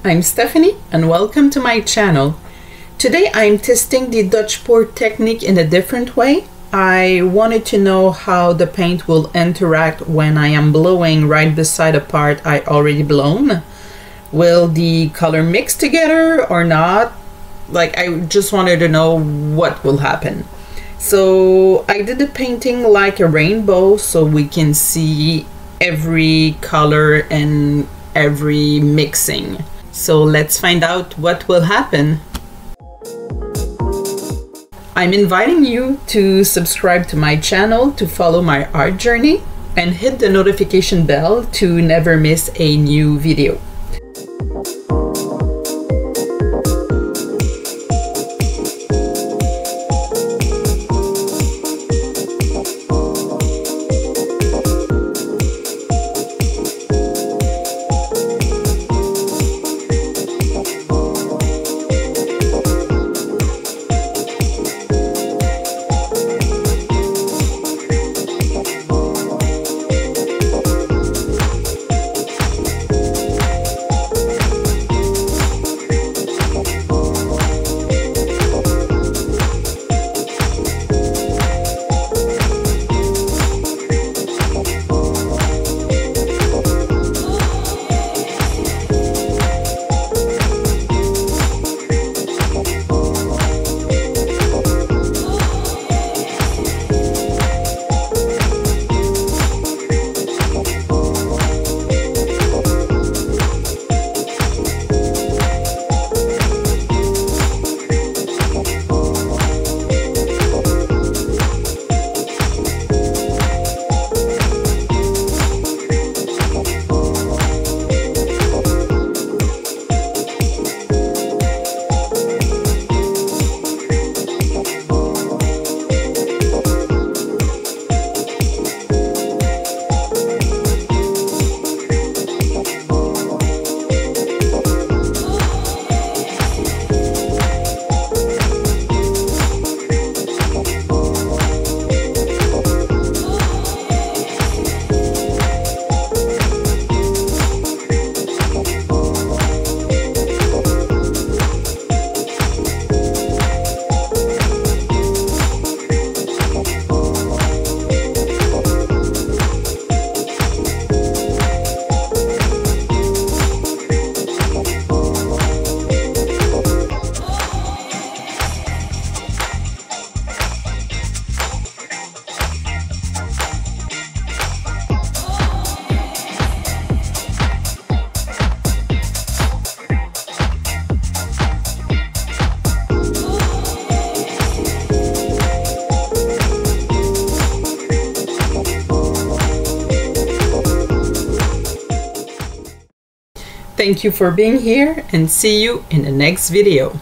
I'm Stephanie and welcome to my channel. Today I'm testing the Dutch pour technique in a different way. I wanted to know how the paint will interact when I am blowing right beside a part I already blown. Will the color mix together or not? I just wanted to know what will happen. So I did the painting like a rainbow so we can see every color and every mixing. So let's find out what will happen. I'm inviting you to subscribe to my channel to follow my art journey and hit the notification bell to never miss a new video. Thank you for being here and see you in the next video.